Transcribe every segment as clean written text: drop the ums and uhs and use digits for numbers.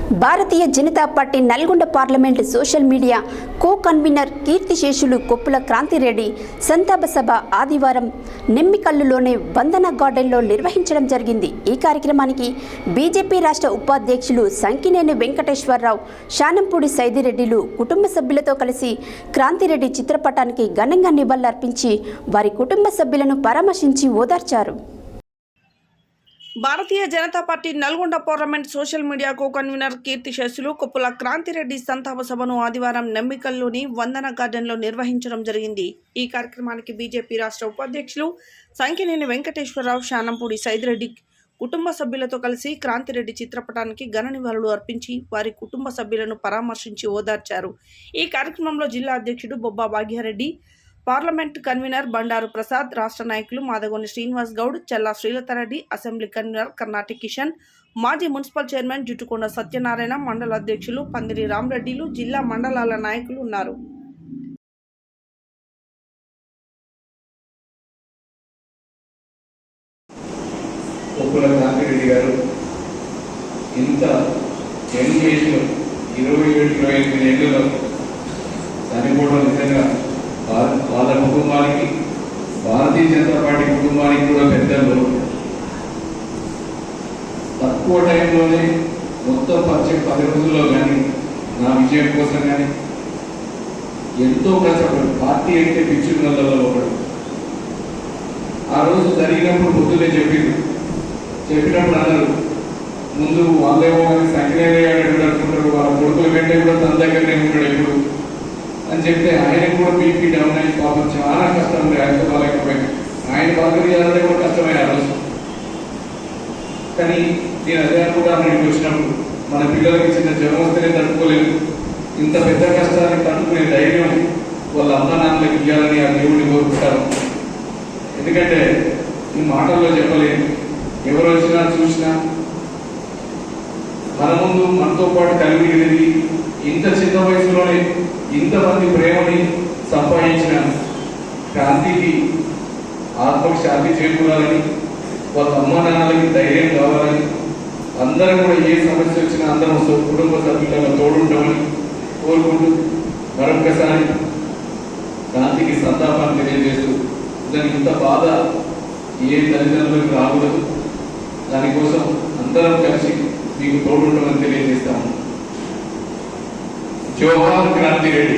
భారతీయ Janata Party Nalgonda parliament social media co convener కీర్తిశేషులు కొప్పుల క్రాంతిరెడ్డి సంతాప సభ ఆదివారం నెమ్మికల్లులోని వందన గార్డెన్లో నిర్వహించడం జరిగింది. ఈ కార్యక్రమానికి బీజేపీ రాష్ట్ర ఉపాధ్యక్షులు సంకినేని వెంకటేశ్వరరావు, శానంపూడి సైదిరెడ్డిలు కుటుంబ సభ్యులతో కలిసి క్రాంతిరెడ్డి చిత్రపటానికి ఘనంగా నివాళులర్పించి వారి కుటుంబ సభ్యులను పరామర్శించి ఓదార్చారు. Bharatiya Janata Party Nalgonda parliament social media co convener కీర్తిశేషులు కొప్పుల క్రాంతిరెడ్డి సంతాప సభను ఆదివారం నెమ్మికల్లోని వందన గార్డెన్లో నిర్వహించడం జరిగింది. ఈ కార్యక్రమానికి బీజేపీ రాష్ట్ర ఉపాధ్యక్షులు సంకినేని వెంకటేశ్వరరావు, శానంపూడి సైదిరెడ్డి కుటుంబ సభ్యులతో కలిసి క్రాంతిరెడ్డి చిత్రపటానికి ఘన నివాళులు అర్పించి వారి కుటుంబ సభ్యులను పరామర్శించి ఓదార్చారు. ఈ కార్యక్రమంలో జిల్లా అధ్యక్షుడు బొబ్బా భాగ్యారెడ్డి, పార్లమెంట్ కన్వీనర్ బండారు ప్రసాద్, రాష్ట్ర నాయకులు మాదగోని శ్రీనివాస్ గౌడ్, చల్లా శ్రీలతారెడ్డి, అసెంబ్లీ కన్వీనర్ కర్ణాటి కిషన్, మాజీ మున్సిపల్ చైర్మన్ జుట్టుకొండ సత్యనారాయణ, మండల అధ్యక్షులు పందిరి రామరెడ్డిలు, జిల్లా మండలాల నాయకులు ఉన్నారు. కొప్పుల క్రాంతిరెడ్డి గారు ఇంత యంగ్ ఏజ్లో 27-28 ఏళ్లలో చనిపోవడం నిజంగా వాళ్ళ కుటుంబానికి, భారతీయ జనతా పార్టీ కుటుంబానికి కూడా పెద్దలు. తక్కువ టైంలోనే మొత్తం 10 రోజుల్లో కానీ నా విజయం కోసం కానీ ఎంతో కష్టపడు. పార్టీ అంటే పిచ్చున్నలలో ఒకడు. ఆ రోజు జరిగినప్పుడు పొద్దునే చెప్పినప్పుడు అన్నారు, ముందు వాళ్ళేమో కానీ సంఖ్యనే అనుకుంటారు, వాళ్ళ కొడుకుల కంటే కూడా తన దగ్గరనే ఉంటాడు ఎప్పుడు అని చెప్తే ఆయనకు కూడా బీపీ డౌన్ అయ్యి పాపం చాలా కష్టం ఉంది. ఆయన బాగాలేకపోయింది, ఆయన పలకరియాలంటే కూడా కష్టమే ఆ రోజు. కానీ నేను అదే అనుకుంటాను, ఇంటికి వచ్చినప్పుడు మన పిల్లలకి చిన్న జ్వరం వస్తేనే తట్టుకోలేదు, ఇంత పెద్ద కష్టాన్ని తట్టుకునే ధైర్యం వాళ్ళ అమ్మ నాన్నలకు ఇవ్వాలని ఆ దేవుడిని కోరుకుంటారు. ఎందుకంటే ఈ మాటల్లో చెప్పలేదు. ఎవరు వచ్చినా చూసినా మన ముందు మనతో పాటు కలిగి ఇంత చిన్న వయసులోనే ఇంతమంది ప్రేమని సంపాదించిన క్రాంతికి ఆత్మకు శాంతి చేకూరాలని, వాళ్ళ అమ్మ నాన్నలకి ధైర్యం కావాలని, అందరం కూడా ఏ సమస్య వచ్చినా అందరం కుటుంబ సభ్యులను తోడుంటామని కోరుకుంటూ మరొకసారి క్రాంతికి సంతాపాన్ని తెలియజేస్తూ, దానికి ఇంత బాధ ఏ తల్లిదండ్రులకు రాకూడదు, దానికోసం అందరం కలిసి మీకు తోడుంటామని తెలియజేస్తాము. జోహార్ క్రాంతిరెడ్డి.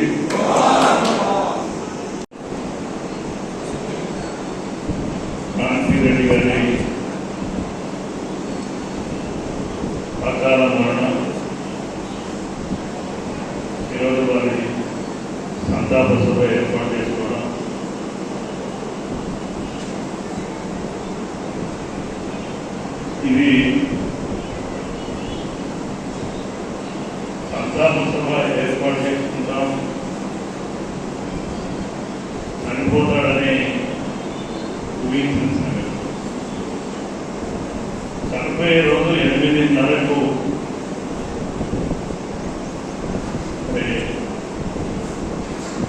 క్రాంతిరెడ్డి గారి అకాల మరణం ఈరోజు వారి సంతాప సభ ఏర్పాటు చేసుకోవడం ఇది సంతాప సభ ఏర్పాటు చేసుకుంటాం, చనిపోతాడని ఊహించిన చనిపోయే రోజు 8:30కు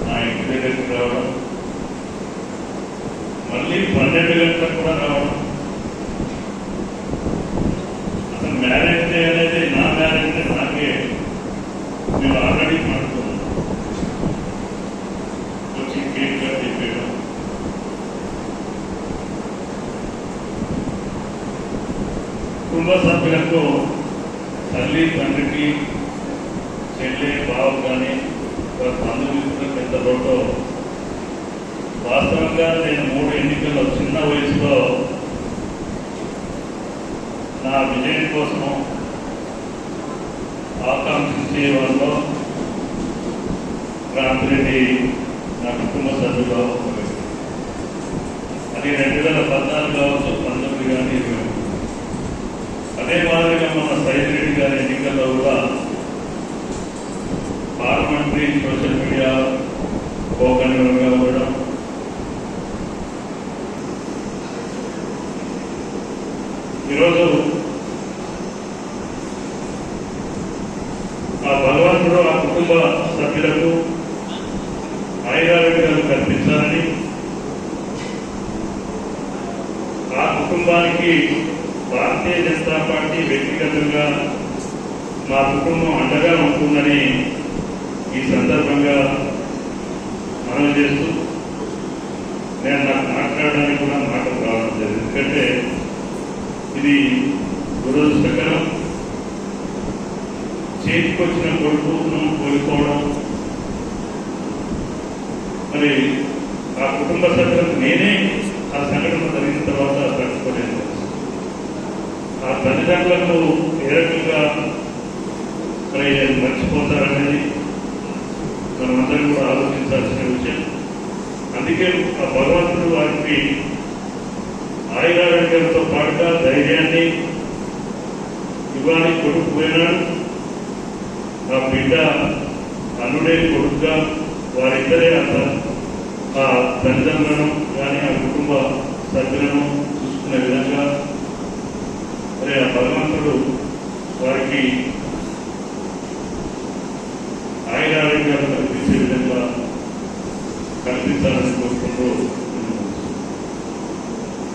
నా ఇంటి దగ్గరికి రావడం, మళ్ళీ 12 గంటలకు కూడా రావడం. అసలు మ్యారేజ్ డే అనేది నా మ్యారేజ్ డే నాకే, మేము ఆల్రెడీ మాట్లాడుతున్నాం, వచ్చి కేక్ కట్ చెప్పేయడం. కుటుంబ సభ్యులకు, తల్లి తండ్రికి, చెల్లి బావు కానీ బంధుమిత్రుల పెద్ద రోడ్డు. వాస్తవంగా నేను 3 ఎన్నికల్లో చిన్న వయసులో నా విజయం కోసము ఆకాంక్షించే వాళ్ళు క్రాంతిరెడ్డి నా కుటుంబ సభ్యులు. అది 2014 కావచ్చు, 19 కానీ 20. అదే మాదిరిగా మన సైదిరెడ్డి గారి ఎన్నికల్లో కూడా పార్లమెంటరీ సోషల్ మీడియా కో కన్వీనర్గా ఉండడం, ఈరోజు ఆ భగవంతుడు ఆ కుటుంబ సభ్యులకు ఆయురారోగ్యాలు కల్పించాలని, ఆ కుటుంబానికి భారతీయ జనతా పార్టీ వ్యక్తిగతంగా మా కుటుంబం అండగా ఉంటుందని ఈ సందర్భంగా మనవి చేస్తూ నేను నాకు మాట్లాడడానికి కూడా మాటలు రావడం లేదు. ఎందుకంటే ఇది దురదృష్టకరం. చేతికొచ్చిన కొడుకును కోల్పోవడం, మరి ఆ కుటుంబ సభ్యులకు నేనే ఆ సంఘటన జరిగిన తర్వాత తట్టుకోలేదు. ఆ తల్లిదండ్రులకు ఏ రకంగా మరి మర్చిపోతారనేది మనమందరం కూడా ఆలోచించాల్సిన విషయం. అందుకే ఆ భగవంతుడు వారికి ఆయురారోగ్యంతో పాటుగా ధైర్యాన్ని ఇవ్వాలి. కొడుకు పోయినాడు, ఆ బిడ్డ అల్లుడే కొడుకుగా వారిద్దరే ఆ తల్లిదండ్రులను కానీ ఆ కుటుంబ సభ్యులను చూసుకునే విధంగా మరి ఆ భగవంతుడు వారికి ఆయురారోగ్యాలు కల్పించే విధంగా కల్పించాలని కోరుకుంటూ